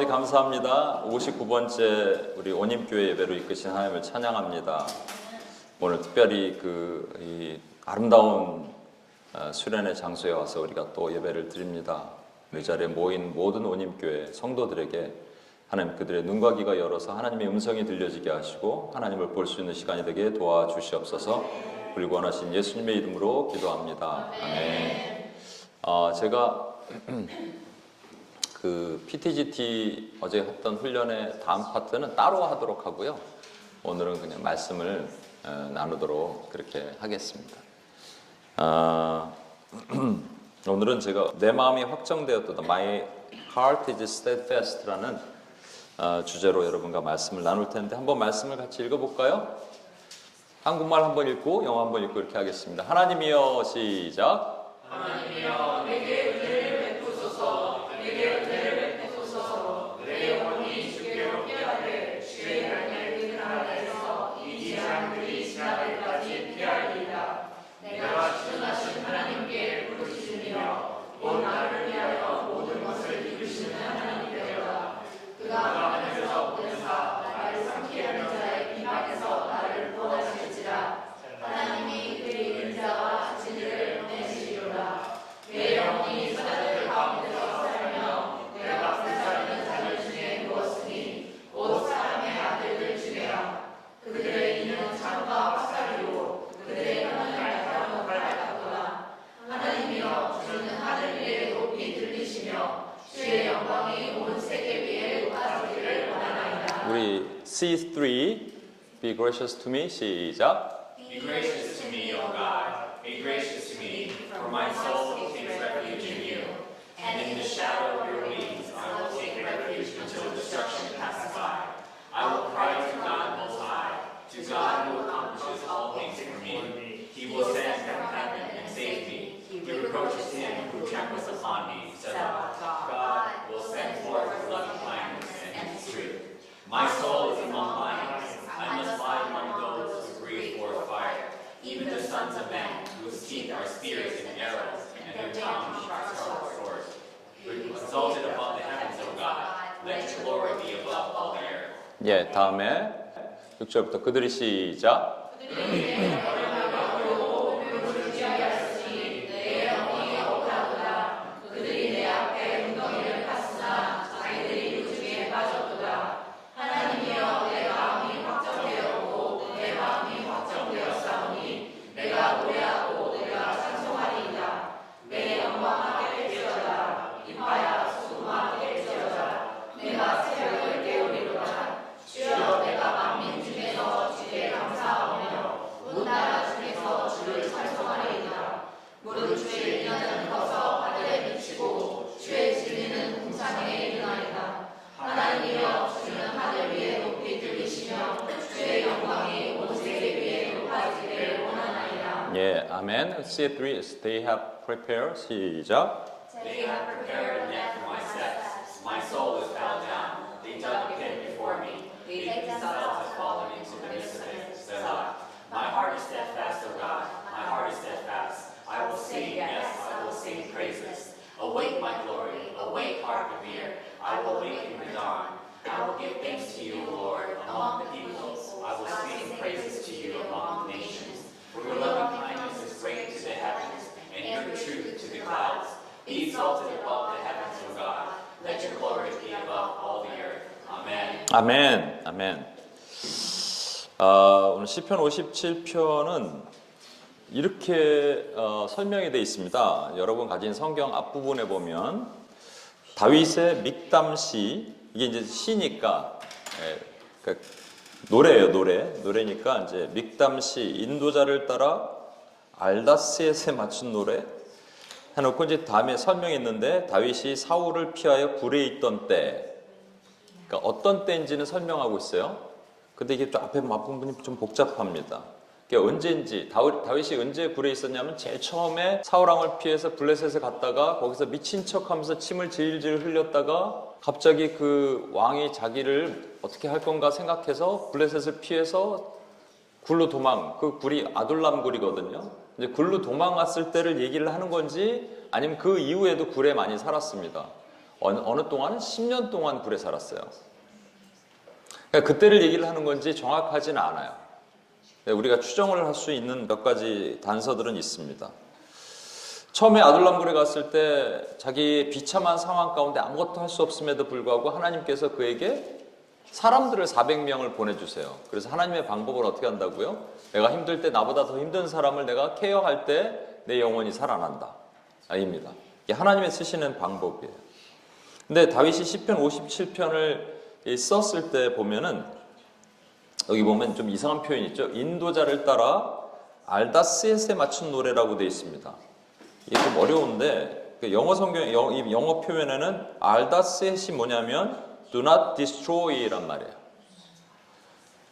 아버지 감사합니다. 59번째 우리 온임교회 예배로 이끄신 하나님을 찬양합니다. 오늘 특별히 이 아름다운 수련의 장소에 와서 우리가 또 예배를 드립니다. 이 자리에 모인 모든 온임교회 성도들에게 하나님 그들의 눈과 귀가 열어서 하나님의 음성이 들려지게 하시고 하나님을 볼 수 있는 시간이 되게 도와주시옵소서. 우리 원하신 예수님의 이름으로 기도합니다. 아멘. 제가 그 PTGT 어제 했던 훈련의 다음 파트는 따로 하도록 하고요. 오늘은 그냥 말씀을 나누도록 그렇게 하겠습니다. 오늘은 제가 내 마음이 확정되었다, My Heart is Steadfast라는 주제로 여러분과 말씀을 나눌 텐데 한번 말씀을 같이 읽어볼까요? 한국말 한번 읽고 영어 한번 읽고 이렇게 하겠습니다. 하나님이여 시작. 하나님이여 내게 은혜를 베푸소서. 내게 은혜를 베푸소서. 내 영혼이 주께로 피하되 주의 날개 그 나라에서 이 재앙들이 지나갈까지 피하리이다. 내가 주둔하신 하나님께 부르짖으며 온 나를 위하여 모든 것을 이루시는 하나님께로다. 그가 하늘에서 보내사 나를 삼키려 하는 자의 비박에서 나를 구원하실지라. 하나님이 그의 인자와 진리를 보내시리로다. 내 영혼이 사자들 가운데서 살며 내가 불사르는 자들 중에 누웠으니 곧 사람의 아들들 중에라. 그들의 이는 창과 화살이요 그들의 혀는 날카로운 칼 같도다. 하나님이여 주는 하늘 위에 높이 들리시며 주의 영광이 온 세계 위에 높아지기를 원하나이다. 우리 C3 Be gracious to me 시작. Be gracious to me, O God, be gracious to me, for my soul takes refuge in you. And in the shadow of your wings I will take refuge until destruction passes by. I will cry to God Most High, to God who accomplishes all things for me. He will send from heaven and save me. He reproaches him who tramples upon me. Selah. God will send forth his loving kindness and his truth. My soul is among lions. I must lie among those who breathe forth fire. Even the sons of men, whose teeth are spears and arrows, and their tongue sharp swords. Exalted above the heavens, O God, let your glory be above all the earth. 예, 다음에 6절부터 그들이 시작. 예, 아멘. C3 They have prepared 시작. They have prepared a net for my steps. My soul is bowed down. They dug a pit before me. They themselves have fallen into the midst of it. Selah. My heart is steadfast, O God. My heart is steadfast. I will sing, yes, I will sing praises. Awake, my glory. Awake, harp of ear. I will awaken the dawn. I will give thanks to you, Lord, among the peoples. I will sing praises to you among the nations. For your loving kindness is great to the heavens, and your truth to the clouds. Be exalted above the heavens, O God. Let your glory be above all the earth. Amen. 아멘. 아멘. 오늘 시편 57편은 이렇게 설명이 되어 있습니다. 여러분 가진 성경 앞부분에 보면 다윗의 믹담시, 이게 이제 시니까 그러니까 노래예요. 노래니까 이제 믹담시, 인도자를 따라 알다스엣에 맞춘 노래 해놓고 이제 다음에 설명이 있는데 다윗이 사울을 피하여 굴에 있던 때, 그러니까 어떤 때인지는 설명하고 있어요. 근데 이게 또 앞에 앞부분이 좀 복잡합니다. 그러니까 언제인지 다윗이 언제 굴에 있었냐면 제일 처음에 사울왕을 피해서 블레셋에 갔다가 거기서 미친 척하면서 침을 질질 흘렸다가 갑자기 그 왕이 자기를 어떻게 할 건가 생각해서 블레셋을 피해서 굴로 그 굴이 아둘람 굴이거든요. 이제 굴로 도망갔을 때를 얘기를 하는 건지 아니면 그 이후에도 굴에 많이 살았습니다. 어느 동안 10년 동안 굴에 살았어요. 그러니까 그때를 얘기를 하는 건지 정확하지는 않아요. 우리가 추정을 할 수 있는 몇 가지 단서들은 있습니다. 처음에 아둘람굴에 갔을 때 자기 비참한 상황 가운데 아무것도 할 수 없음에도 불구하고 하나님께서 그에게 사람들을 400명을 보내주세요. 그래서 하나님의 방법을 어떻게 한다고요? 내가 힘들 때 나보다 더 힘든 사람을 내가 케어할 때 내 영혼이 살아난다. 아닙니다. 이게 하나님의 쓰시는 방법이에요. 근데 다윗이 시편 57편을 썼을 때 보면은 여기 보면 좀 이상한 표현이 있죠. 인도자를 따라 알다스엣에 맞춘 노래라고 되어 있습니다. 이게 좀 어려운데 영어 성경, 영어 표현에는 알다스엣이 뭐냐면 Do not destroy란 말이에요.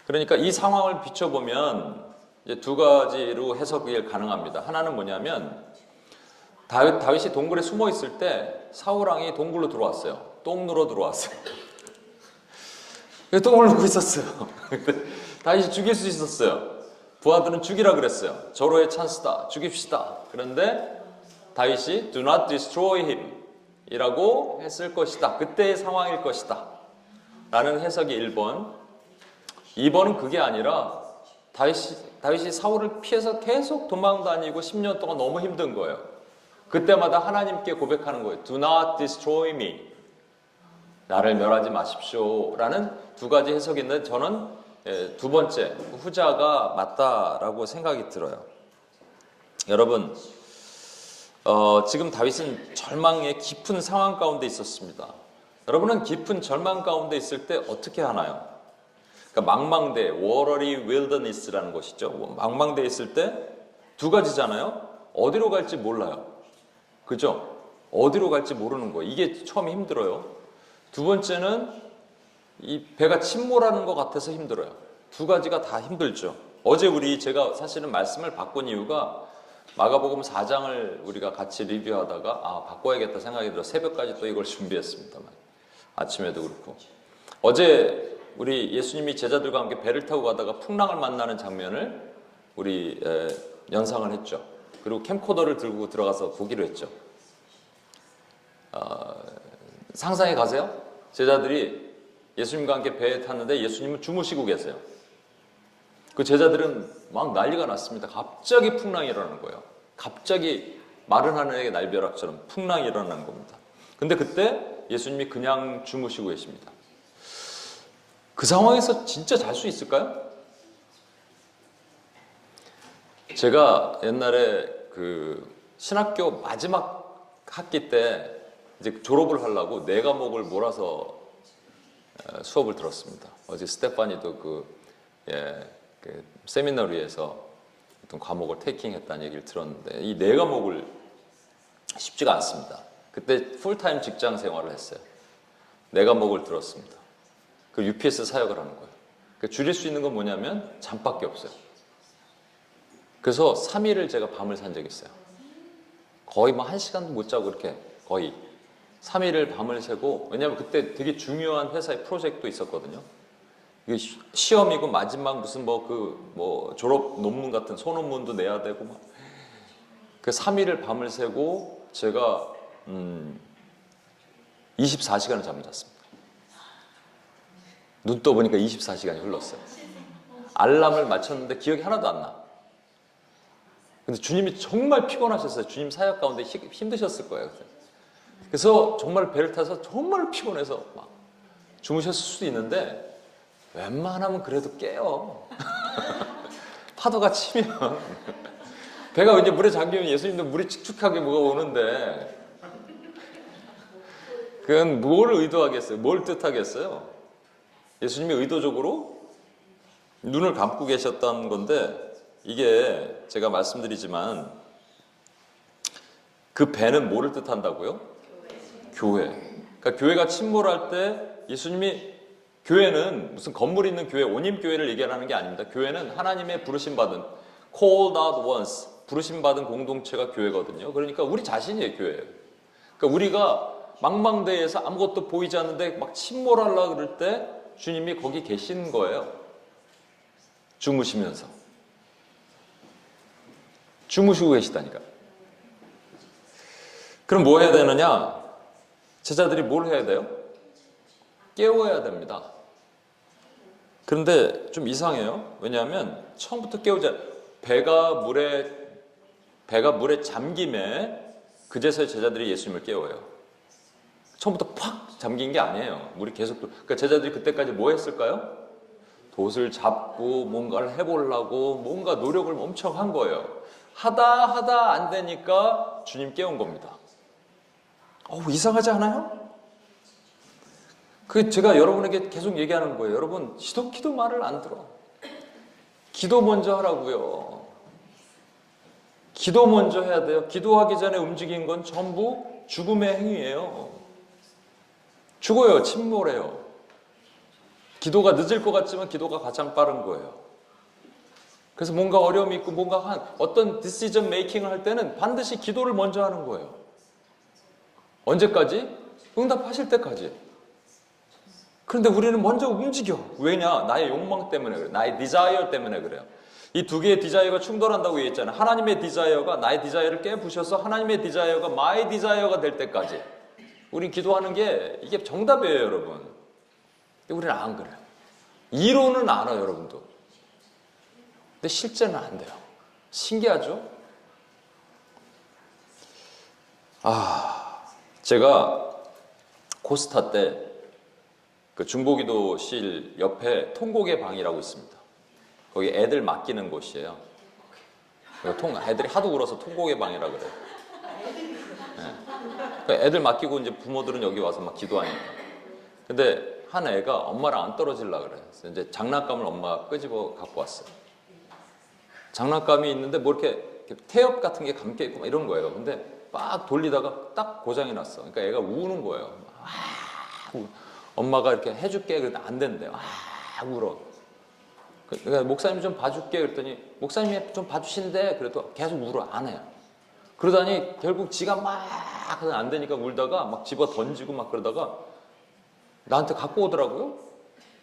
그러니까 이 상황을 비춰보면 이제 두 가지로 해석이 가능합니다. 하나는 뭐냐면 다윗이 동굴에 숨어 있을 때 사울왕이 동굴로 들어왔어요. 똥 누러 들어왔어요. 똥을 누고 있었어요. 다윗이 죽일 수 있었어요. 부하들은 죽이라 그랬어요. 절호의 찬스다. 죽입시다. 그런데 다윗이 Do not destroy him 이라고 했을 것이다. 그때의 상황일 것이다. 라는 해석이 1번. 2번은 그게 아니라 다윗이 사울을 피해서 계속 도망다니고 10년 동안 너무 힘든 거예요. 그때마다 하나님께 고백하는 거예요. Do not destroy me. 나를 멸하지 마십시오. 라는 두 가지 해석이 있는데 저는 두 번째, 후자가 맞다라고 생각이 들어요. 여러분, 지금 다윗은 절망의 깊은 상황 가운데 있었습니다. 여러분은 깊은 절망 가운데 있을 때 어떻게 하나요? 그러니까 망망대, watery wilderness라는 것이죠. 망망대에 있을 때 두 가지잖아요. 어디로 갈지 몰라요. 그죠? 어디로 갈지 모르는 거예요. 이게 처음에 힘들어요. 두 번째는 이 배가 침몰하는 것 같아서 힘들어요. 두 가지가 다 힘들죠. 어제 제가 사실은 말씀을 바꾼 이유가 마가복음 4장을 우리가 같이 리뷰하다가 바꿔야겠다 생각이 들어 새벽까지 또 이걸 준비했습니다만 아침에도 그렇고 어제 우리 예수님이 제자들과 함께 배를 타고 가다가 풍랑을 만나는 장면을 우리 연상을 했죠. 그리고 캠코더를 들고 들어가서 보기로 했죠. 상상해 가세요. 제자들이 예수님과 함께 배에 탔는데 예수님은 주무시고 계세요. 그 제자들은 막 난리가 났습니다. 갑자기 풍랑이 일어나는 거예요. 갑자기 마른 하늘의 날벼락처럼 풍랑이 일어나는 겁니다. 근데 그때 예수님이 그냥 주무시고 계십니다. 그 상황에서 진짜 잘 수 있을까요? 제가 옛날에 그 신학교 마지막 학기 때 이제 졸업을 하려고 4과목을 몰아서 수업을 들었습니다. 어제 스테파니도 그 세미나리에서 어떤 과목을 테이킹했다는 얘기를 들었는데 이 4과목을 쉽지가 않습니다. 그때 풀타임 직장 생활을 했어요. 4과목을 들었습니다. 그 UPS 사역을 하는 거예요. 그 줄일 수 있는 건 뭐냐면 잠밖에 없어요. 그래서 3일을 제가 밤을 산 적이 있어요. 거의 뭐 1시간도 못 자고 이렇게 거의 3일을 밤을 새고 왜냐하면 그때 되게 중요한 회사의 프로젝트도 있었거든요. 이게 시험이고 마지막 무슨 졸업 논문 같은 소논문도 내야 되고 막. 그 3일을 밤을 새고 제가 24시간을 잠을 잤습니다. 눈 떠보니까 24시간이 흘렀어요. 알람을 맞췄는데 기억이 하나도 안 나. 근데 주님이 정말 피곤하셨어요. 주님 사역 가운데 힘드셨을 거예요. 그래서 정말 배를 타서 정말 피곤해서 막 주무셨을 수도 있는데 웬만하면 그래도 깨요. 파도가 치면 배가 이제 물에 잠기면 예수님도 물이 축축하게 뭐가 오는데 그건 뭘 의도하겠어요? 뭘 뜻하겠어요? 예수님이 의도적으로 눈을 감고 계셨다는 건데 이게 제가 말씀드리지만 그 배는 뭐를 뜻한다고요? 교회. 그러니까 교회가 침몰할 때 예수님이 교회는 무슨 건물 있는 교회, 온임교회를 얘기하는 게 아닙니다. 교회는 하나님의 부르심받은 called out ones, 부르심받은 공동체가 교회거든요. 그러니까 우리 자신이에요, 교회예요. 그러니까 우리가 망망대해에서 아무것도 보이지 않는데 막 침몰하려고 그럴 때 주님이 거기 계신 거예요. 주무시면서. 주무시고 계시다니까. 그럼 뭐 해야 되느냐? 제자들이 뭘 해야 돼요? 깨워야 됩니다. 그런데 좀 이상해요. 왜냐하면 처음부터 깨우자. 배가 물에 잠김에 그제서야 제자들이 예수님을 깨워요. 처음부터 팍 잠긴 게 아니에요. 물이 계속. 그러니까 제자들이 그때까지 뭐 했을까요? 돛을 잡고 뭔가를 해보려고 뭔가 노력을 엄청 한 거예요. 하다 안 되니까 주님 깨운 겁니다. 이상하지 않아요? 제가 여러분에게 계속 얘기하는 거예요. 여러분, 기도 말을 안 들어. 기도 먼저 하라고요. 기도 먼저 해야 돼요. 기도하기 전에 움직인 건 전부 죽음의 행위예요. 죽어요. 침몰해요. 기도가 늦을 것 같지만 기도가 가장 빠른 거예요. 그래서 뭔가 어려움이 있고 뭔가 어떤 디시전 메이킹을 할 때는 반드시 기도를 먼저 하는 거예요. 언제까지? 응답하실 때까지. 그런데 우리는 먼저 움직여. 왜냐? 나의 욕망 때문에 그래요. 나의 디자이어 때문에 그래요. 이 두 개의 디자이어가 충돌한다고 얘기했잖아요. 하나님의 디자이어가 나의 디자이어를 깨부셔서 하나님의 디자이어가 마이 디자이어가 될 때까지 우리 기도하는 게 이게 정답이에요, 여러분. 근데 우리는 안 그래요. 이론은 알아요, 여러분도. 근데 실제는 안 돼요. 신기하죠? 제가 코스타 때 그 중보기도실 옆에 통곡의 방이라고 있습니다. 거기 애들 맡기는 곳이에요. 애들이 하도 울어서 통곡의 방이라 그래요. 네. 애들 맡기고 이제 부모들은 여기 와서 막 기도하니까. 근데 한 애가 엄마랑 안 떨어지려고 그래요. 그래서 이제 장난감을 엄마가 끄집어 갖고 왔어요. 장난감이 있는데 뭐 이렇게 태엽 같은 게 감겨 있고 막 이런 거예요. 근데 막 돌리다가 딱 고장이 났어. 그러니까 애가 우는 거예요. 엄마가 이렇게 해줄게 그랬더니 안 된대요. 울어. 그러니까 목사님 좀 봐줄게 그랬더니 목사님이 좀 봐주신대 그래도 계속 울어. 안 해요. 그러다니 결국 지가 막 안 되니까 울다가 막 집어 던지고 막 그러다가 나한테 갖고 오더라고요.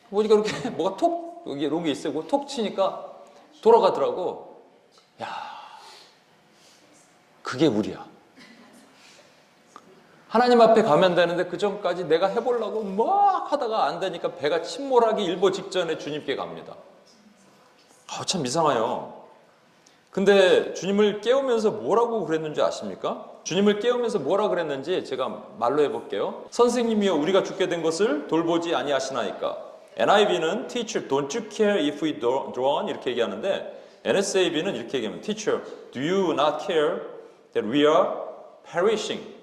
보니까 이렇게 뭐가 톡 여기 이런 게 있어요. 톡 치니까 돌아가더라고. 야, 그게 우리야. 하나님 앞에 가면 되는데 그 전까지 내가 해보려고 막 하다가 안 되니까 배가 침몰하기 일보 직전에 주님께 갑니다. 참 이상해요. 근데 주님을 깨우면서 뭐라고 그랬는지 아십니까? 주님을 깨우면서 뭐라 그랬는지 제가 말로 해볼게요. 선생님이여 우리가 죽게 된 것을 돌보지 아니하시나이까. NIV는 Teacher, don't you care if we drown? 이렇게 얘기하는데 NSAB는 이렇게 얘기하면 Teacher, do you not care that we are perishing?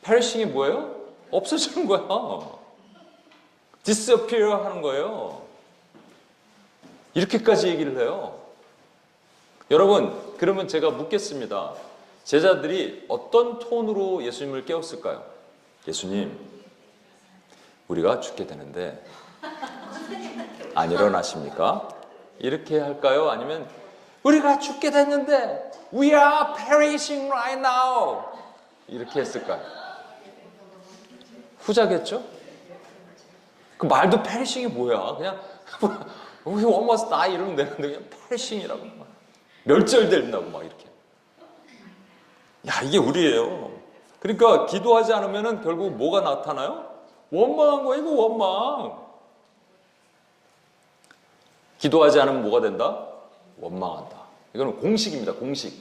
perishing이 뭐예요? 없어지는 거야. disappear 하는 거예요. 이렇게까지 얘기를 해요. 여러분, 그러면 제가 묻겠습니다. 제자들이 어떤 톤으로 예수님을 깨웠을까요? 예수님, 우리가 죽게 되는데 안 일어나십니까? 이렇게 할까요? 아니면 우리가 죽게 됐는데 we are perishing right now 이렇게 했을까요? 후자겠죠? 그 말도 perishing이 뭐야? 그냥 we almost die 이러면 되는데 그냥 perishing이라고 멸절된다고 막 이렇게. 야, 이게 우리예요. 그러니까 기도하지 않으면 결국 뭐가 나타나요? 원망한 거예요. 이거 원망. 기도하지 않으면 뭐가 된다? 원망한다. 이거는 공식입니다. 공식.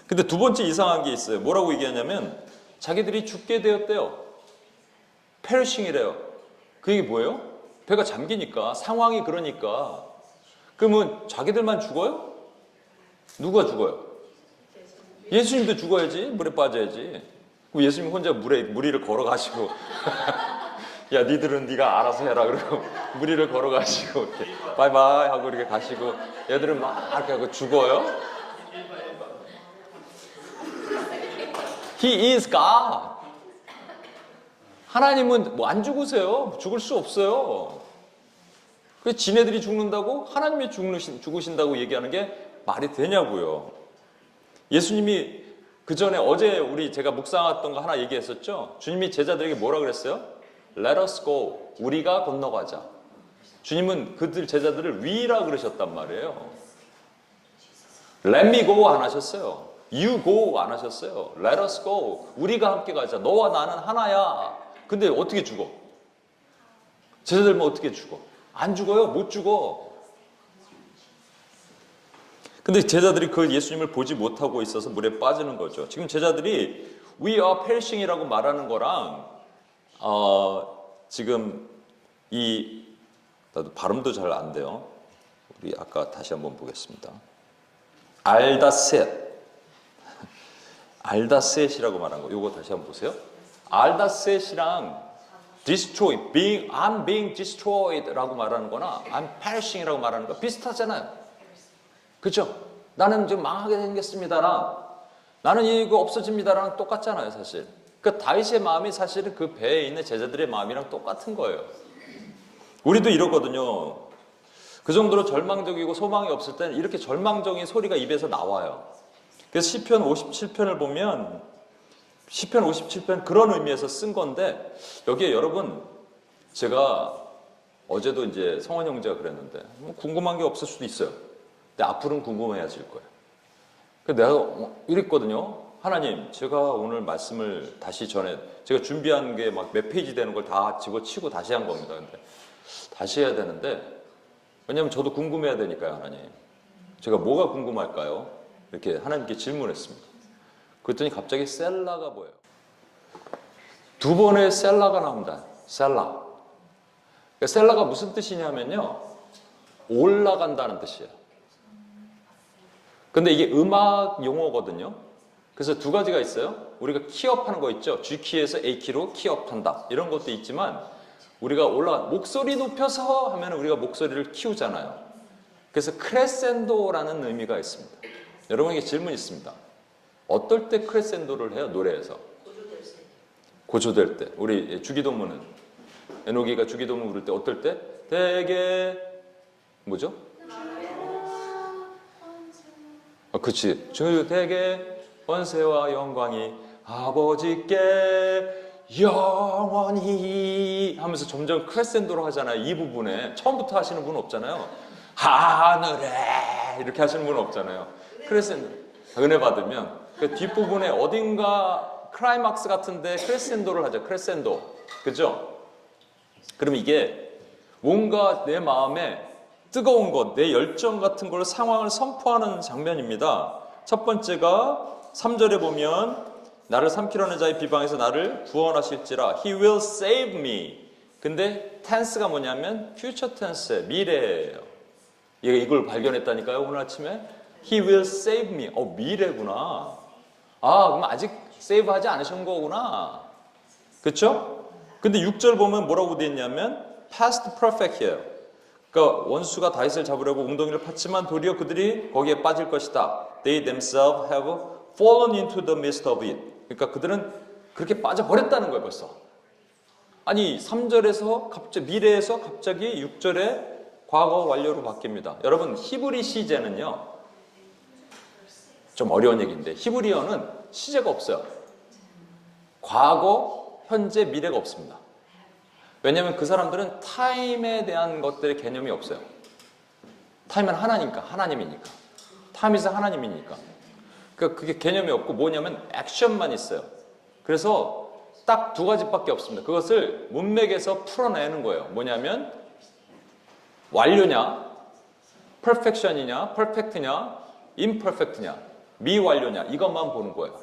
근데 두 번째 이상한 게 있어요. 뭐라고 얘기하냐면 자기들이 죽게 되었대요. 페르싱이래요. 그게 뭐예요? 배가 잠기니까 상황이 그러니까. 그러면 자기들만 죽어요? 누가 죽어요? 예수님도 죽어야지. 물에 빠져야지. 그럼 예수님 혼자 무리를 걸어가시고 야 니들은 네가 알아서 해라 그러고 무리를 걸어가시고 이렇게 바이바이 하고 이렇게 가시고 얘들은 막 이렇게 하고 죽어요? He is God. 하나님은 뭐 안 죽으세요. 죽을 수 없어요. 그래서 지네들이 죽는다고 하나님이 죽으신다고 얘기하는 게 말이 되냐고요. 예수님이 그 전에 어제 제가 묵상했던 거 하나 얘기했었죠. 주님이 제자들에게 뭐라 그랬어요? Let us go. 우리가 건너가자. 주님은 그들 제자들을 위라 그러셨단 말이에요. Let me go 안 하셨어요. You go 안 하셨어요. Let us go. 우리가 함께 가자. 너와 나는 하나야. 근데 어떻게 죽어? 제자들면 어떻게 죽어? 안 죽어요. 못 죽어. 근데 제자들이 그 예수님을 보지 못하고 있어서 물에 빠지는 거죠. 지금 제자들이 We are perishing이라고 말하는 거랑 지금 나도 발음도 잘 안 돼요. 우리 아까 다시 한번 보겠습니다. 알다셋. 알다셋이라고 말한 거. 요거 다시 한번 보세요. 알다셋이랑 destroy, I'm being destroyed라고 말하는 거나 I'm perishing이라고 말하는 거 비슷하잖아요. 그렇죠? 나는 좀 망하게 생겼습니다랑 나는 이거 없어집니다랑 똑같잖아요, 사실. 그러니까 다윗의 마음이 사실은 그 배에 있는 제자들의 마음이랑 똑같은 거예요. 우리도 이러거든요. 그 정도로 절망적이고 소망이 없을 때는 이렇게 절망적인 소리가 입에서 나와요. 그래서 시편 57편을 보면 시편 57편 그런 의미에서 쓴 건데 여기에 여러분 제가 어제도 이제 성원 형제가 그랬는데 뭐 궁금한 게 없을 수도 있어요. 근데 앞으로는 궁금해질 거예요. 내가 이랬거든요. 하나님, 제가 오늘 말씀을 다시 제가 준비한 게 막 몇 페이지 되는 걸 다 집어치고 다시 한 겁니다. 근데 다시 해야 되는데, 왜냐면 저도 궁금해야 되니까요, 하나님. 제가 뭐가 궁금할까요? 이렇게 하나님께 질문했습니다. 그랬더니 갑자기 셀라가 보여요. 두 번의 셀라가 나옵니다. 셀라. 그러니까 셀라가 무슨 뜻이냐면요. 올라간다는 뜻이에요. 근데 이게 음악 용어거든요. 그래서 두 가지가 있어요. 우리가 키업하는 거 있죠. G키에서 A키로 키업한다. 이런 것도 있지만 우리가 목소리 높여서 하면 우리가 목소리를 키우잖아요. 그래서 크레센도라는 의미가 있습니다. 여러분에게 질문이 있습니다. 어떨 때 크레센도를 해요? 노래에서. 고조될 때. 우리 주기도문은 에노기가 주기도문 부를 때 어떨 때? 되게 뭐죠? 그치. 주되게 권세와 영광이 아버지께 영원히 하면서 점점 크레센도로 하잖아요. 이 부분에 처음부터 하시는 분은 없잖아요. 하늘에 이렇게 하시는 분은 없잖아요. 크레센도 은혜 받으면 그 뒷부분에 어딘가 클라이막스 같은데 크레센도를 하죠. 크레센도. 그죠? 그럼 이게 뭔가 내 마음에 뜨거운 것, 내 열정 같은 걸 상황을 선포하는 장면입니다. 첫 번째가 3절에 보면 나를 삼키려는 자의 비방에서 나를 구원하실지라 He will save me. 근데 tense가 뭐냐면 future tense, 미래예요. 이걸 발견했다니까요, 오늘 아침에. He will save me. 미래구나. 그럼 아직 save 하지 않으신 거구나. 그쵸? 근데 6절 보면 뭐라고 되어 있냐면 past perfect이에요. 그러니까 원수가 다윗을 잡으려고 웅덩이를 팠지만 도리어 그들이 거기에 빠질 것이다. They themselves have fallen into the midst of it. 그러니까 그들은 그렇게 빠져버렸다는 거예요, 벌써. 아니 3절에서 갑자기 미래에서 갑자기 6절에 과거 완료로 바뀝니다. 여러분 히브리 시제는요. 좀 어려운 얘기인데 히브리어는 시제가 없어요. 과거, 현재, 미래가 없습니다. 왜냐하면 그 사람들은 타임에 대한 것들의 개념이 없어요. 타임은 하나님이니까. 타임이서 하나님이니까. 그러니까 그게 개념이 없고 뭐냐면 액션만 있어요. 그래서 딱 두 가지밖에 없습니다. 그것을 문맥에서 풀어내는 거예요. 뭐냐면 완료냐, perfection이냐, perfect냐, imperfect냐, 미완료냐 이것만 보는 거예요.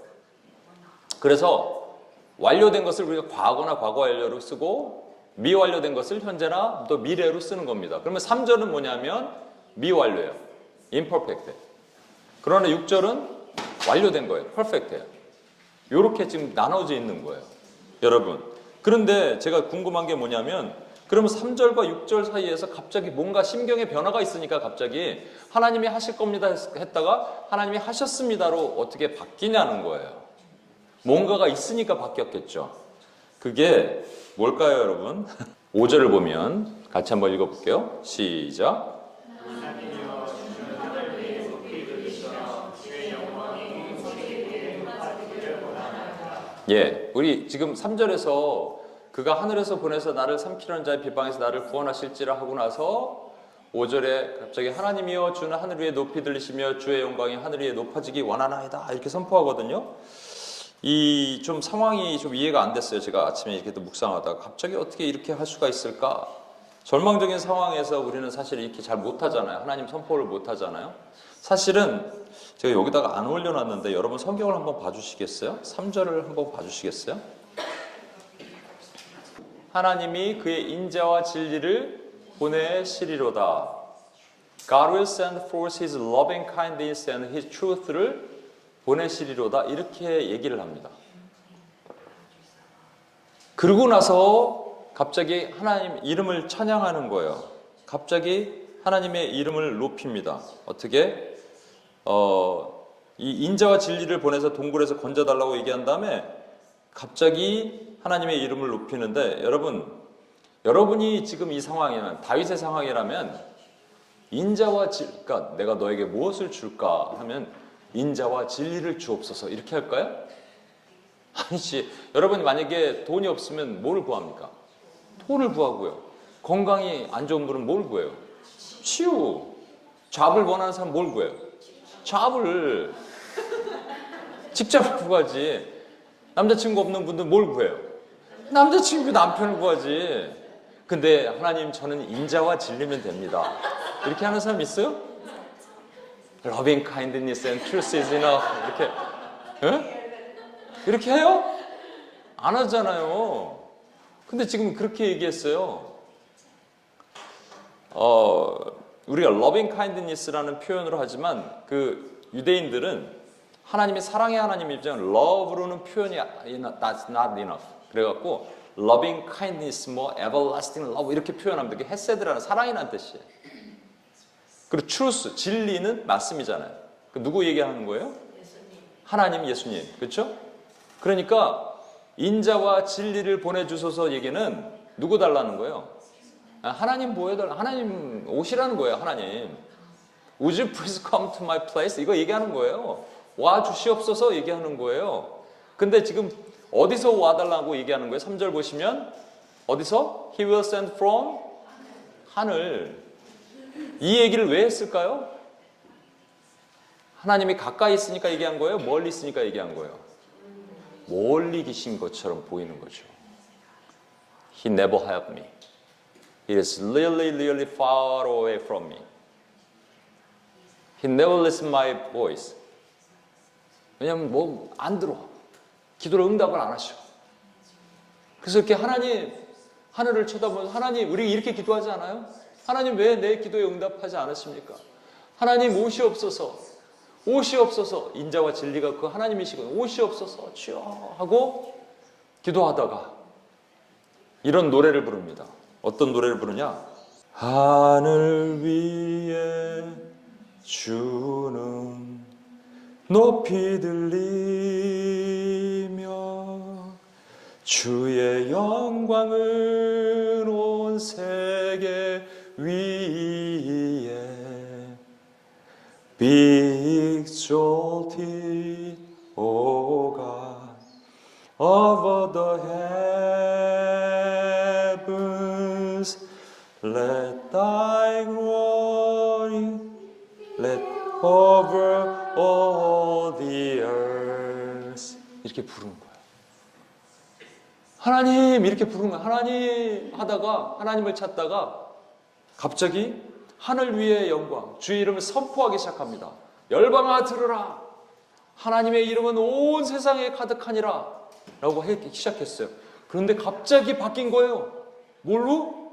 그래서 완료된 것을 우리가 과거나 과거 완료로 쓰고 미완료된 것을 현재나 또 미래로 쓰는 겁니다. 그러면 3절은 뭐냐면 미완료예요. imperfect. 그러나 6절은 완료된 거예요. perfect예요. 이렇게 지금 나눠져 있는 거예요. 여러분. 그런데 제가 궁금한 게 뭐냐면 그러면 3절과 6절 사이에서 갑자기 뭔가 심경의 변화가 있으니까 갑자기 하나님이 하실 겁니다 했다가 하나님이 하셨습니다로 어떻게 바뀌냐는 거예요. 뭔가가 있으니까 바뀌었겠죠. 그게 뭘까요, 여러분? 5절을 보면 같이 한번 읽어볼게요. 시작. 예, 우리 지금 3절에서 그가 하늘에서 보내서 나를 삼키려는 자의 비방에서 나를 구원하실지라 하고 나서 5절에 갑자기 하나님이여 주는 하늘 위에 높이 들리시며 주의 영광이 하늘 위에 높아지기 원하나이다 이렇게 선포하거든요. 이 좀 상황이 좀 이해가 안 됐어요. 제가 아침에 이렇게 또 묵상하다가 갑자기 어떻게 이렇게 할 수가 있을까? 절망적인 상황에서 우리는 사실 이렇게 잘 못하잖아요. 하나님 선포를 못하잖아요. 사실은 제가 여기다가 안 올려놨는데 여러분 성경을 한번 봐주시겠어요? 3절을 한번 봐주시겠어요? 하나님이 그의 인자와 진리를 보내시리로다. God will send forth His loving kindness and His truth를 보내시리로다. 이렇게 얘기를 합니다. 그러고 나서 갑자기 하나님 이름을 찬양하는 거예요. 갑자기 하나님의 이름을 높입니다. 어떻게? 이 인자와 진리를 보내서 동굴에서 건져달라고 얘기한 다음에 갑자기 하나님의 이름을 높이는데 여러분이 지금 이 상황이면 다윗의 상황이라면 그러니까 내가 너에게 무엇을 줄까 하면 인자와 진리를 주옵소서 이렇게 할까요? 아니지. 여러분이 만약에 돈이 없으면 뭘 구합니까? 돈을 구하고요. 건강이 안 좋은 분은 뭘 구해요? 치유. 잡을 원하는 사람 뭘 구해요? 잡을. 직장을 구하지. 남자친구 없는 분들 뭘 구해요? 남자친구 남편을 구하지. 근데 하나님 저는 인자와 진리면 됩니다. 이렇게 하는 사람 있어요? Loving kindness and truth is enough. 이렇게. 에? 이렇게 해요? 안 하잖아요. 근데 지금 그렇게 얘기했어요. 우리가 loving kindness라는 표현으로 하지만 그 유대인들은 하나님의 사랑의 하나님 입장은 love로는 표현이 that's not enough. 그래갖고 loving kindness, 뭐 everlasting love 이렇게 표현합니다. 그게 헤세드라는 사랑이라는 뜻이에요. 그리고 truth, 진리는 말씀이잖아요. 누구 얘기하는 거예요? 하나님, 예수님. 그렇죠? 그러니까 인자와 진리를 보내주소서 얘기는 누구 달라는 거예요? 하나님 보여달라. 하나님 오시라는 거예요. 하나님. Would you please come to my place? 이거 얘기하는 거예요. 와 주시옵소서 얘기하는 거예요. 근데 지금 어디서 와달라고 얘기하는 거예요? 3절 보시면 어디서? He will send from 하늘. 이 얘기를 왜 했을까요? 하나님이 가까이 있으니까 얘기한 거예요? 멀리 있으니까 얘기한 거예요? 멀리 계신 것처럼 보이는 거죠. He never helped me. He is really, really far away from me. He never listens my voice. 왜냐하면 뭐 안 들어. 기도를 응답을 안 하셔. 그래서 이렇게 하나님 하늘을 쳐다보면서 하나님 우리 이렇게 기도하지 않아요? 하나님 왜 내 기도에 응답하지 않으십니까? 하나님 오시옵소서. 오시옵소서. 인자와 진리가 그 하나님이시거든요. 오시옵소서 주여 하고 기도하다가 이런 노래를 부릅니다. 어떤 노래를 부르냐? 하늘 위에 주는 높이 들리며 주의 영광은 온 세계 위에 Be exalted, O God, over the heavens. Let thy glory let over all the earth. 이렇게 부르는 거예요. 하나님 이렇게 부르는 거예요. 하나님 하다가 하나님을 찾다가 갑자기 하늘 위의 영광, 주의 이름을 선포하기 시작합니다. 열방아 들으라. 하나님의 이름은 온 세상에 가득하니라 라고 하기 시작했어요. 그런데 갑자기 바뀐 거예요. 뭘로?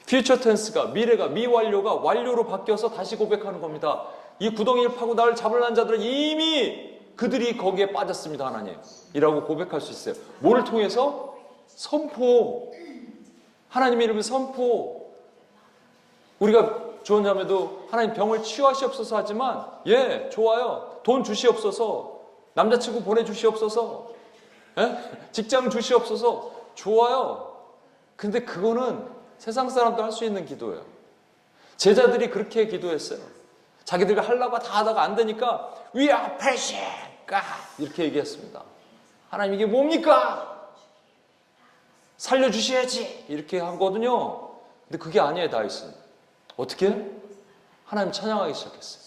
퓨처 텐스가 미래가 미완료가 완료로 바뀌어서 다시 고백하는 겁니다. 이 구덩이를 파고 나를 잡으려는 자들은 이미 그들이 거기에 빠졌습니다. 하나님 이라고 고백할 수 있어요. 뭐를 통해서? 선포. 하나님의 이름을 선포. 우리가 주원자매도 하나님 병을 치유하시옵소서 하지만 예 좋아요. 돈 주시옵소서. 남자친구 보내주시옵소서. 직장 주시옵소서. 좋아요. 근데 그거는 세상 사람도 할 수 있는 기도예요. 제자들이 그렇게 기도했어요. 자기들이 하려고 다 하다가 안 되니까 We are patient God 이렇게 얘기했습니다. 하나님 이게 뭡니까? 살려주셔야지 이렇게 하거든요. 근데 그게 아니에요, 다윗은. 어떻게? 하나님 찬양하기 시작했어요.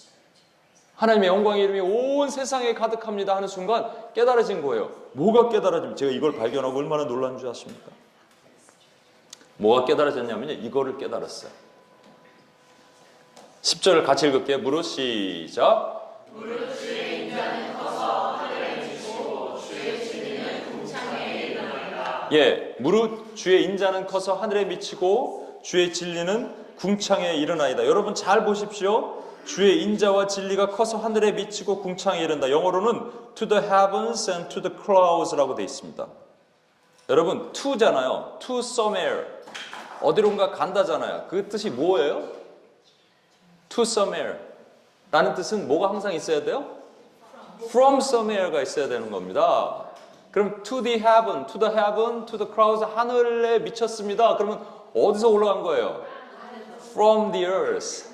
하나님의 영광의 이름이 온 세상에 가득합니다 하는 순간 깨달아진 거예요. 뭐가 깨달아지면 제가 이걸 발견하고 얼마나 놀란 줄 아십니까? 뭐가 깨달아졌냐면요, 이거를 깨달았어요. 10절을 같이 읽을게요. 무릇 시작. 무릇 주의 인자는 커서 하늘에 미치고 주의 진리는 궁창에 이르나이다. 예, 무릇 주의 인자는 커서 하늘에 미치고 주의 진리는 궁창에 이르나이다. 여러분 잘 보십시오. 주의 인자와 진리가 커서 하늘에 미치고 궁창에 이른다. 영어로는 to the heavens and to the clouds라고 되어 있습니다. 여러분 to잖아요. to somewhere. 어디론가 간다잖아요. 그 뜻이 뭐예요? to somewhere 라는 뜻은 뭐가 항상 있어야 돼요? from somewhere가 있어야 되는 겁니다. 그럼 to the heaven, to the heaven, to the clouds, 하늘에 미쳤습니다. 그러면 어디서 올라간 거예요? From the earth.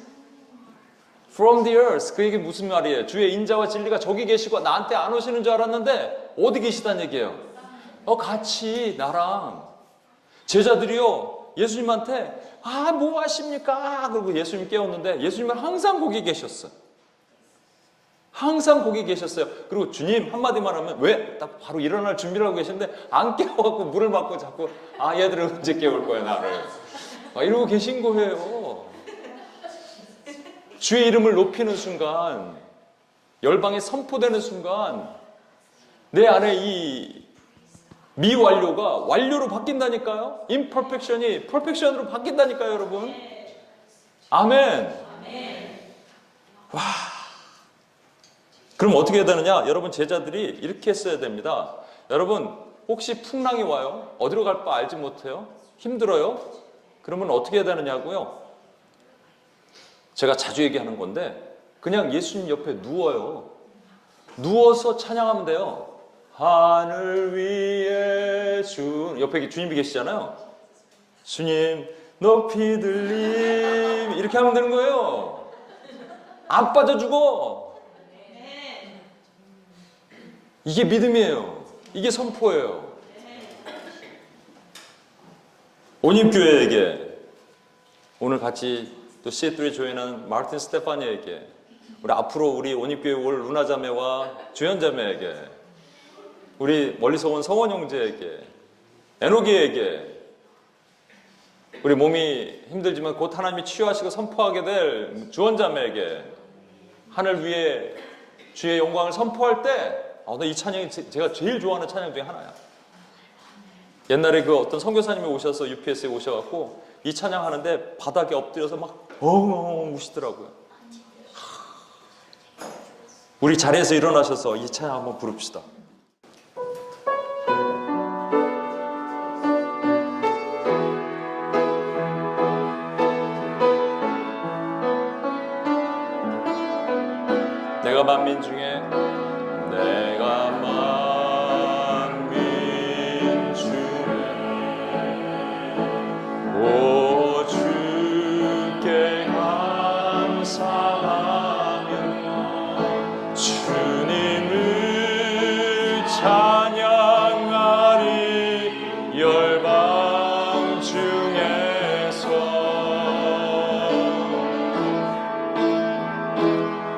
From the earth. 그 얘기 무슨 말이에요? 주의 인자와 진리가 저기 계시고 나한테 안 오시는 줄 알았는데 어디 계시다는 얘기예요? 같이 나랑 제자들이요 예수님한테 뭐 하십니까? 그리고 예수님 깨웠는데 예수님은 항상 거기 계셨어요. 항상 거기 계셨어요. 그리고 주님 한마디만 하면 왜? 딱 바로 일어날 준비를 하고 계시는데 안 깨워갖고 물을 맞고 자꾸 얘들은 언제 깨울 거야 나를. 이러고 계신 거예요. 주의 이름을 높이는 순간, 열방에 선포되는 순간 내 안에 이 미완료가 완료로 바뀐다니까요. imperfection이 perfection으로 바뀐다니까요, 여러분. 아멘. 와. 그럼 어떻게 해야 되느냐? 여러분 제자들이 이렇게 했어야 됩니다. 여러분 혹시 풍랑이 와요? 어디로 갈 바 알지 못해요? 힘들어요? 그러면 어떻게 해야 되느냐고요? 제가 자주 얘기하는 건데 그냥 예수님 옆에 누워요. 누워서 찬양하면 돼요. 하늘 위에 옆에 주님이 계시잖아요. 주님 높이 들림 이렇게 하면 되는 거예요. 안 빠져 죽어. 이게 믿음이에요. 이게 선포예요. 온임교회에게 오늘 같이 또 C3에 조인한 마르틴 스테파니에게 우리 앞으로 우리 온입교회 올 루나자매와 주연자매에게 우리 멀리서 온 성원 형제에게 에노기에게 우리 몸이 힘들지만 곧 하나님이 치유하시고 선포하게 될 주원자매에게 하늘 위에 주의 영광을 선포할 때 이 찬양이 제가 제일 좋아하는 찬양 중에 하나야. 옛날에 그 어떤 선교사님이 오셔서 UPS에 오셔갖고 이 찬양 하는데 바닥에 엎드려서 막 엉엉 우시더라고요. 우리 자리에서 일어나셔서 이 찬양 한번 부릅시다. 내가 만민 중에 오 주께 감사하며 주님을 찬양하리 열방 중에서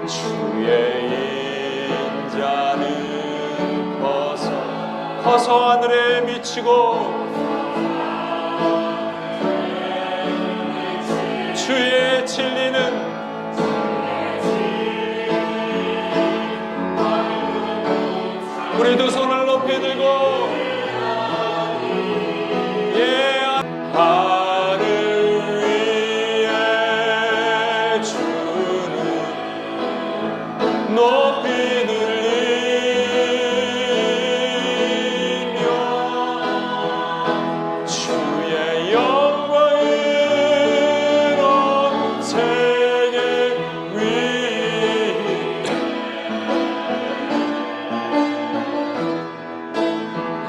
주의 인자는 커서 하늘에 미치고 주의 진리는 우리 두 손을 높이 들고 하늘 위에 주는 높이 들리며 주의 영광으로 세계 위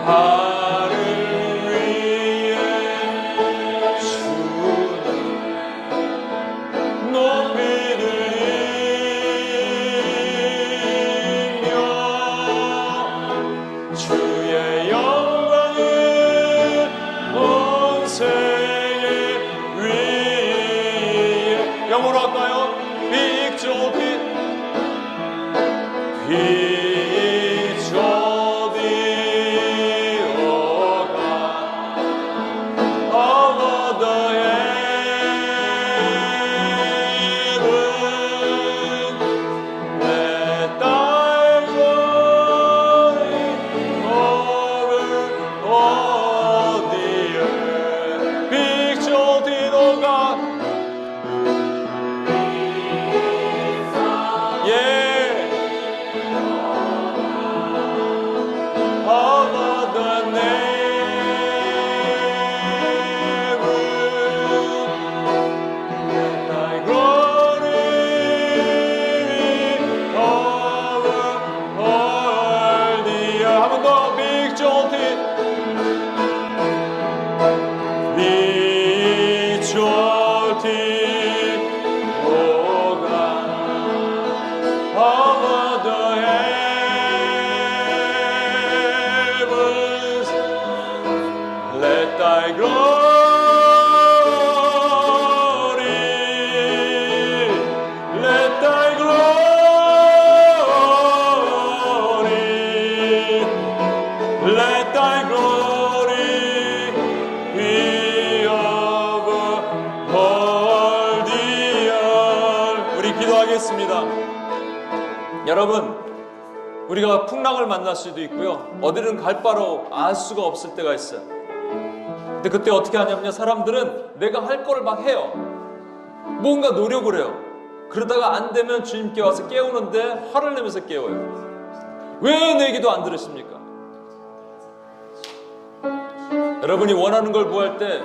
하늘 위에 exalted, O God, over the heavens. Let thy glory, let thy glory, let thy glory be over all the earth. 우리 기도하겠습니다. 여러분, 우리가 풍랑을 만날 수도 있고요, 어디든 갈 바로 알 수가 없을 때가 있어요. 근데 그때 어떻게 하냐면요, 사람들은 내가 할 거를 막 해요. 뭔가 노력을 해요. 그러다가 안 되면 주님께 와서 깨우는데 화를 내면서 깨워요. 왜 내 기도 안 들으십니까? 여러분이 원하는 걸 구할 때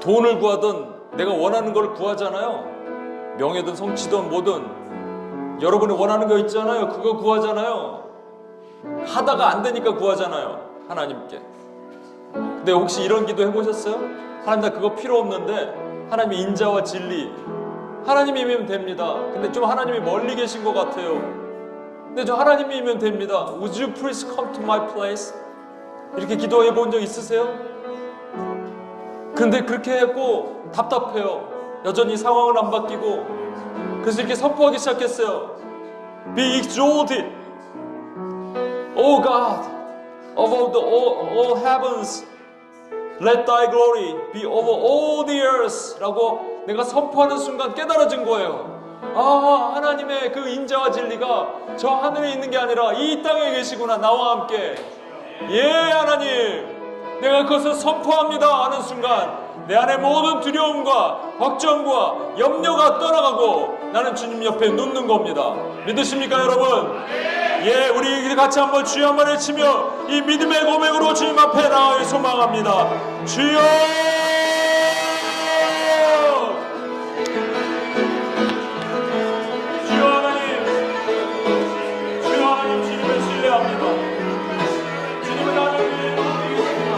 돈을 구하든 내가 원하는 걸 구하잖아요. 명예든 성취든 뭐든 여러분이 원하는 거 있잖아요. 그거 구하잖아요. 하다가 안 되니까 구하잖아요, 하나님께. 근데 혹시 이런 기도 해보셨어요? 하나님, 나 그거 필요 없는데 하나님의 인자와 진리, 하나님이면 됩니다. 근데 좀 하나님이 멀리 계신 것 같아요. 근데 저 하나님이면 됩니다. Would you please come to my place? 이렇게 기도해 본 적 있으세요? 근데 그렇게 했고 답답해요. 여전히 상황은 안 바뀌고. 그래서 이렇게 선포하기 시작했어요. Be exalted, O God, above the all heavens. Let thy glory be over all the earth. 라고 내가 선포하는 순간 깨달아진 거예요. 아, 하나님의 그 인자와 진리가 저 하늘에 있는 게 아니라 이 땅에 계시구나, 나와 함께. 예, 하나님, 내가 그것을 선포합니다 하는 순간 내 안에 모든 두려움과 걱정과 염려가 떠나가고 나는 주님 옆에 눕는 겁니다. 믿으십니까, 여러분? 예, 우리 같이 한번 주여 한번 외치며 이 믿음의 고백으로 주님 앞에 나아가 소망합니다. 주여! 주여 하나님, 주여 하나님, 주님을 신뢰합니다. 주님을 나는 위해 높이겠습니다.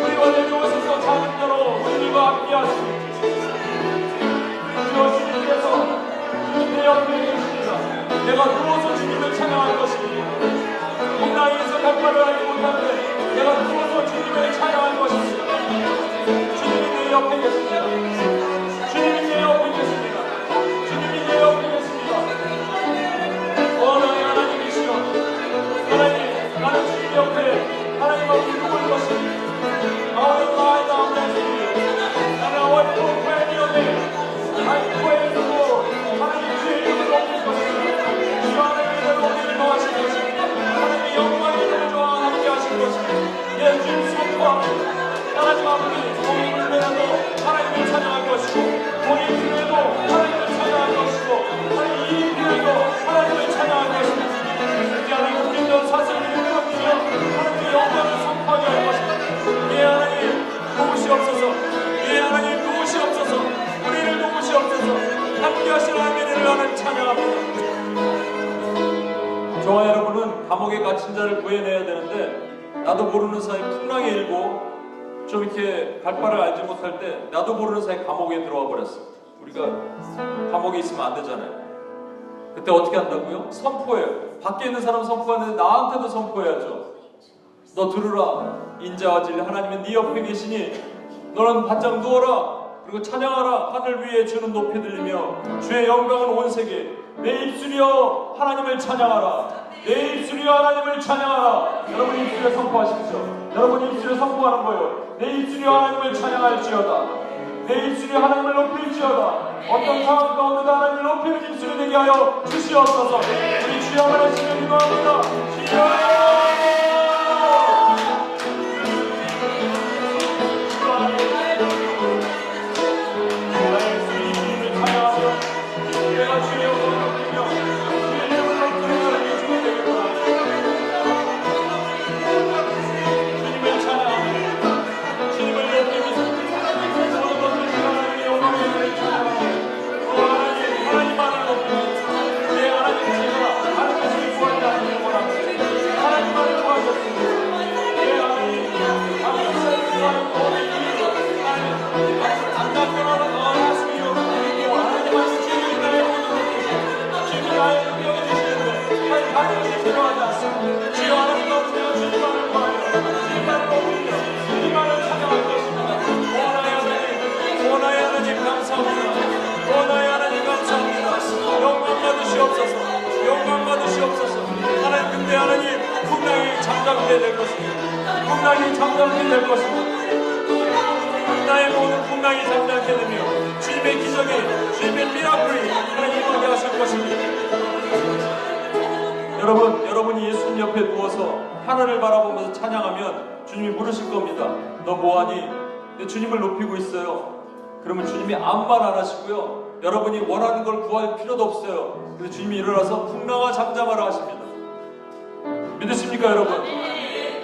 우리와 내려오셔서 작은 자로 우리와 함께하시고 주여, 주님께서 내 옆에 계십니다. 내가 누워서 주님을 찬양할 것입니다. 이 나이에서 닭발을 알지 못하는데 내가 누워서 주님을 찬양할 것입니다. 주님이 내 옆에 계십니다. 주님이 내 옆에 계십니다. 주님이 내 옆에 계십니다. 나의 하나님이시여, 하나님, 나는 주님 옆에 하나님과 누울 것입니다. I will lie down next to you, and I will proclaim your name. I praise the Lord. 하나님, 주의 이름을 높일 것입니다. 주여, 하나님의 이름을 높이는 거하실 것입니다. 하나님의 영광의 이름을 좋아 함께 하실 것입니다. 예, 주님 선포합니다. 하나님 아버지, 우리 불면에도 하나님을 찬양할 것이고, 우리 불면에도 하나님을 찬양할 것이고, 하나님 이 불면에도 하나님을 찬양할 것입니다. 이 하나님 우리는 사실을 믿으며 하나님의 영광을 선포하게 할 것입니다. 예, 하나님 도우시옵소서. 예, 하나님 도우시옵소서. 우리를 도우시옵소서. 함께 하시는 하나님의 은혜를 나는 찬양합니다. 저와 여러분은 감옥에 갇힌 자를 구해내야 되는데 나도 모르는 사이 풍랑이 일고 좀 이렇게 갈 바를 알지 못할 때 나도 모르는 사이 감옥에 들어와 버렸어. 우리가 감옥에 있으면 안 되잖아요. 그때 어떻게 한다고요? 선포해요. 밖에 있는 사람 선포하는데 나한테도 선포해야죠. 너 들으라, 인자와 진리 하나님은 네 옆에 계시니 너는 바짝 누워라. 그리고 찬양하라. 하늘 위에 주는 높이 들리며 주의 영광은 온 세계. 내 입술이여 하나님을 찬양하라. 내 입술이여 하나님을 찬양하라. 여러분 입술에 선포하십시오. 여러분 입술에 선포하는 거예요. 내 입술이여 하나님을 찬양할지어다. 내 입술이 하나님을 높일지어다. 어떤 상황 가운데도 하나님을 높이는 입술이 되게 하여 주시옵소서. 우리 주여 한번 치며 기도합니다. 주여! 하나님만을 잠잠하게 될 것입니다. 풍랑이 잠잠하게 될 것입니다. 나의 모든 풍랑이 잠잠하게 되며 주님의 기적이, 주님의 미라클이 하나님 임하게 하실 것입니다. 여러분이 예수님 옆에 누워서 하늘을 바라보면서 찬양하면 주님이 물으실 겁니다. 너 뭐하니? 주님을 높이고 있어요. 그러면 주님이 아무 말 안 하시고요, 여러분이 원하는 걸 구할 필요도 없어요. 그래서 주님이 일어나서 풍랑아 잠잠하라 하십니다. 믿으십니까 여러분?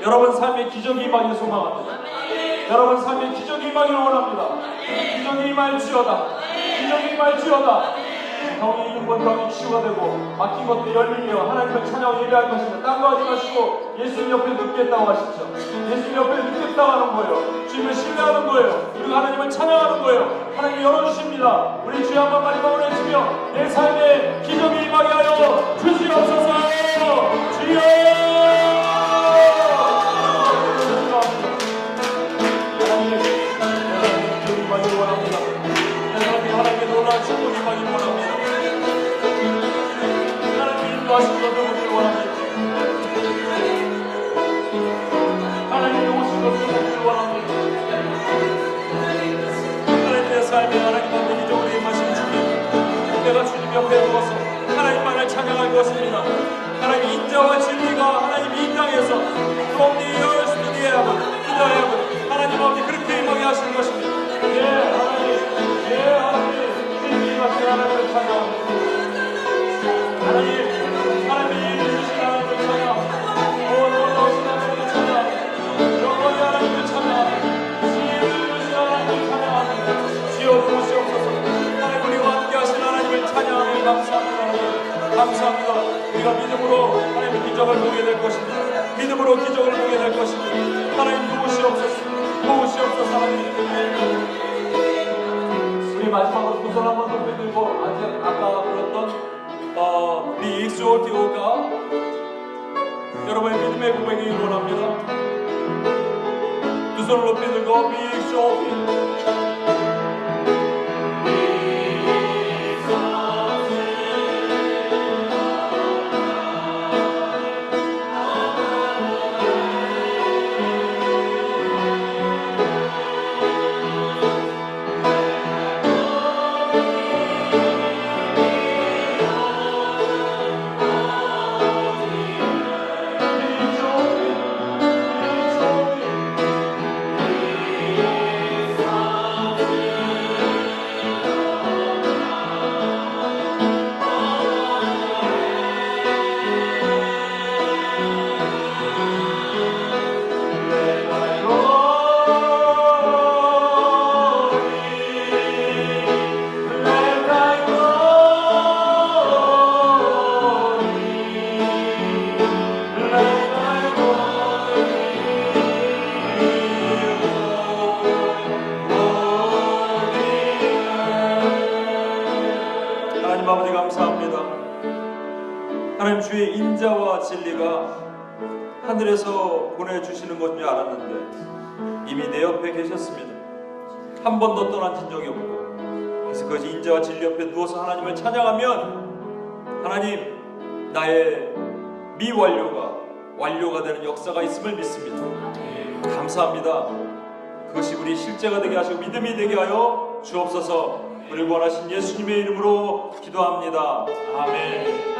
여러분 삶의 기적이 임하기를 소망합니다. 여러분 삶의 기적이 임하기를 원합니다. 기적이 임할지어다. 기적이 임할지어다. 병이 있는 건 병이 치유가 되고 막힌 것도 열리며 하나님을 찬양하고 예배할 것입니다. 딴 거 하지 마시고 예수님 옆에 눕겠다고 하십시오. 예수님 옆에 눕겠다고 하는 거예요. 주님을 신뢰하는 거예요. 그리고 하나님을 찬양하는 거예요. 하나님이 열어주십니다. 우리 주여 한번 마지막으로 해주시며 내 삶에 기적이 임하게 하여 주시옵소서. 주여 하나님 것을 원합니다. 하나님이 오신 것을 보기를 원합니다. 하나님 내 삶에 하나님 앞에 기적으로 임하신 주님, 내가 주님 옆에 누워서 하나님만을 찬양할 것입니다. 하나님 인자와 진리가 하나님 이 땅에서 from the earth to the heaven, 하나님 아버지 그렇게 임하게 하실 것입니다. 예 하나님, 예 하나님, 진리 임하신 하나님을 찬양합니다. 하나님 감사합니다. 우리가 믿음으로 하나님의 기적을 보게 될 것입니다. 믿음으로 기적을 보게 될 것입니다. 하나님 도우시옵소서. 도우시옵소서. 하나님. 우리 마지막으로 두 손 한번 높이 들고 아까 불렀던 The Exalted O God, 여러분의 믿음의 고백이길 원합니다. 두 손을 높이 들고 Be Exalted. 아버지 감사합니다. 하나님 주의 인자와 진리가 하늘에서 보내주시는 것인 줄 알았는데 이미 내 옆에 계셨습니다. 한 번도 떠나진 적이 없고, 그래서 그 인자와 진리 옆에 누워서 하나님을 찬양하면 하나님 나의 미완료가 완료가 되는 역사가 있음을 믿습니다. 감사합니다. 그것이 우리 실제가 되게 하시고 믿음이 되게 하여 주옵소서. 우리를 원하신 예수님의 이름으로 기도합니다. 아멘.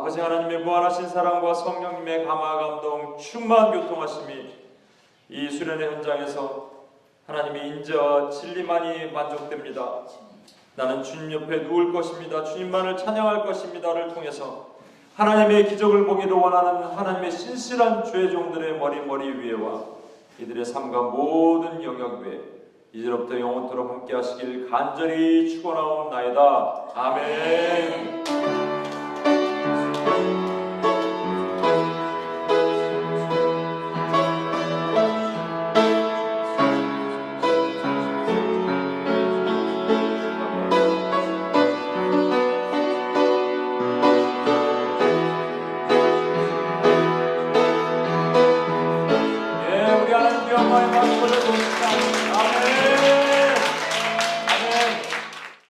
아버지 하나님의 무한하신 사랑과 성령님의 감화 감동 충만 교통하심이 이 수련의 현장에서 하나님의 인자와 진리만이 만족됩니다. 나는 주님 옆에 누울 것입니다. 주님만을 찬양할 것입니다를 통해서 하나님의 기적을 보기를 원하는 하나님의 신실한 주의 종들의 머리 위에와 이들의 삶과 모든 영역 위에 이제로부터 영원토록 함께 하시길 간절히 축원하옵나이다. 아멘.